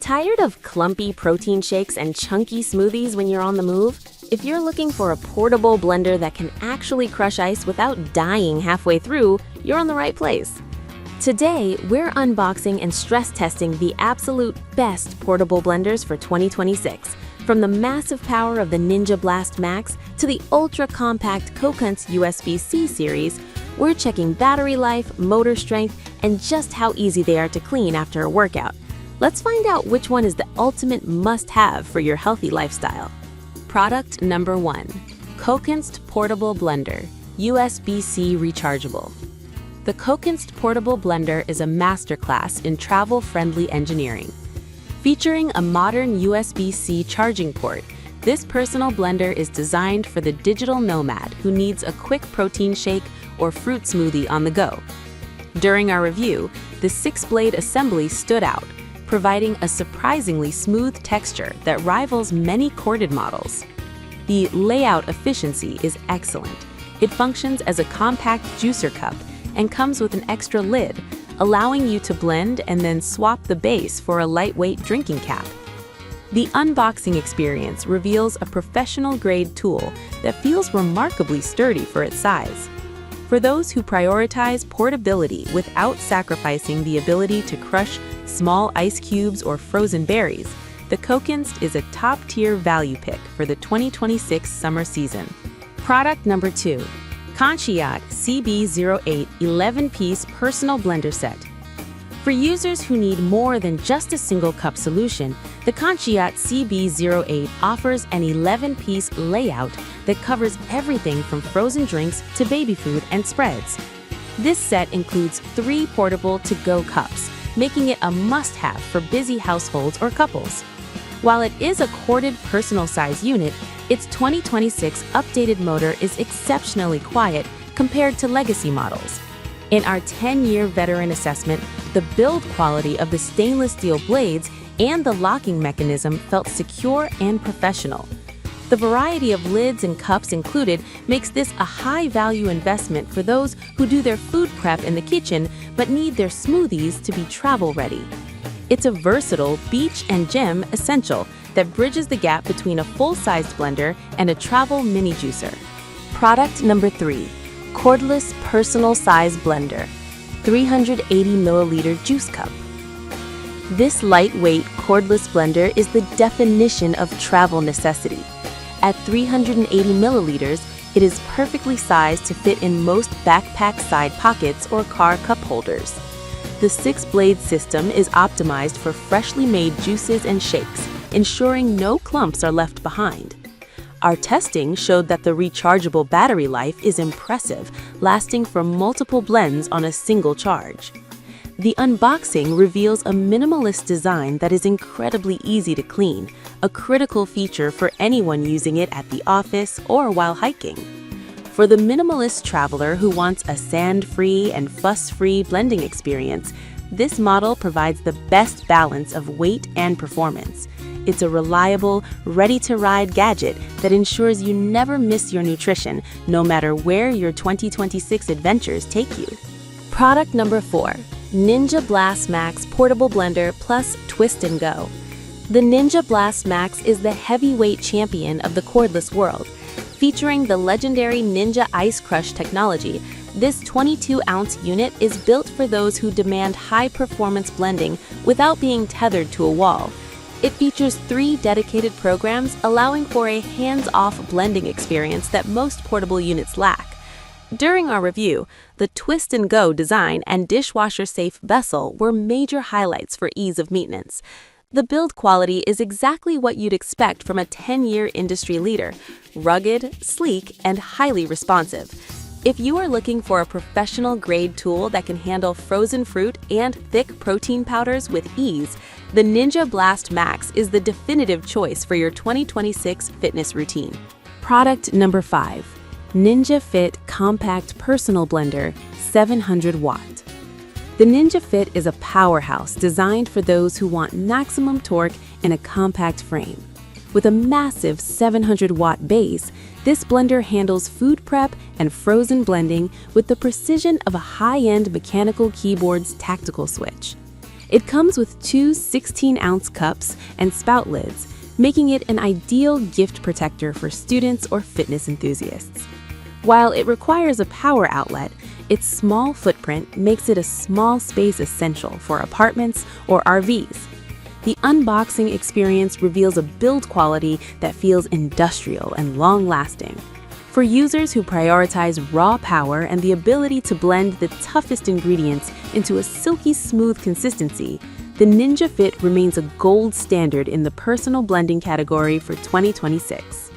Tired of clumpy protein shakes and chunky smoothies when you're on the move? If you're looking for a portable blender that can actually crush ice without dying halfway through, you're in the right place. Today, we're unboxing and stress testing the absolute best portable blenders for 2026. From the massive power of the Ninja Blast Max to the ultra-compact Cokunst USB-C series, we're checking battery life, motor strength, and just how easy they are to clean after a workout. Let's find out which one is the ultimate must-have for your healthy lifestyle. Product number 1. Cokunst Portable Blender, USB-C Rechargeable. The Cokunst Portable Blender is a masterclass in travel-friendly engineering. Featuring a modern USB-C charging port, this personal blender is designed for the digital nomad who needs a quick protein shake or fruit smoothie on the go. During our review, the 6-blade assembly stood out, providing a surprisingly smooth texture that rivals many corded models. The layout efficiency is excellent. It functions as a compact juicer cup and comes with an extra lid, allowing you to blend and then swap the base for a lightweight drinking cap. The unboxing experience reveals a professional-grade tool that feels remarkably sturdy for its size. For those who prioritize portability without sacrificing the ability to crush small ice cubes or frozen berries, the Cokunst is a top-tier value pick for the 2026 summer season. Product number 2. Consciat CB08 11-piece Personal Blender Set. For users who need more than just a single cup solution, the Consciat CB08 offers an 11-piece layout that covers everything from frozen drinks to baby food and spreads. This set includes 3 portable to-go cups, making it a must-have for busy households or couples. While it is a corded personal size unit, its 2026 updated motor is exceptionally quiet compared to legacy models. In our 10-year veteran assessment, the build quality of the stainless steel blades and the locking mechanism felt secure and professional. The variety of lids and cups included makes this a high-value investment for those who do their food prep in the kitchen but need their smoothies to be travel-ready. It's a versatile beach and gym essential that bridges the gap between a full-sized blender and a travel mini juicer. Product number 3. Cordless Personal Size Blender, 380 milliliter Juice Cup. This lightweight cordless blender is the definition of travel necessity. At 380 milliliters, it is perfectly sized to fit in most backpack side pockets or car cup holders. The 6-blade system is optimized for freshly made juices and shakes, ensuring no clumps are left behind. Our testing showed that the rechargeable battery life is impressive, lasting for multiple blends on a single charge. The unboxing reveals a minimalist design that is incredibly easy to clean, a critical feature for anyone using it at the office or while hiking. For the minimalist traveler who wants a sand-free and fuss-free blending experience, this model provides the best balance of weight and performance. It's a reliable, ready-to-ride gadget that ensures you never miss your nutrition, no matter where your 2026 adventures take you. Product number 4. Ninja Blast Max Portable Blender Plus Twist and Go. The Ninja Blast Max is the heavyweight champion of the cordless world. Featuring the legendary Ninja Ice Crush technology, this 22-ounce unit is built for those who demand high-performance blending without being tethered to a wall. It features 3 dedicated programs, allowing for a hands-off blending experience that most portable units lack. During our review, the Twist and Go design and dishwasher-safe vessel were major highlights for ease of maintenance. The build quality is exactly what you'd expect from a 10-year industry leader: rugged, sleek, and highly responsive. If you are looking for a professional-grade tool that can handle frozen fruit and thick protein powders with ease, the Ninja Blast Max is the definitive choice for your 2026 fitness routine. Product number 5. Ninja Fit Compact Personal Blender, 700 watt. The Ninja Fit is a powerhouse designed for those who want maximum torque in a compact frame. With a massive 700-watt base, this blender handles food prep and frozen blending with the precision of a high-end mechanical keyboard's tactical switch. It comes with two 16-ounce cups and spout lids, making it an ideal gift protector for students or fitness enthusiasts. While it requires a power outlet, its small footprint makes it a small space essential for apartments or RVs. The unboxing experience reveals a build quality that feels industrial and long-lasting. For users who prioritize raw power and the ability to blend the toughest ingredients into a silky smooth consistency, the Ninja Fit remains a gold standard in the personal blending category for 2026.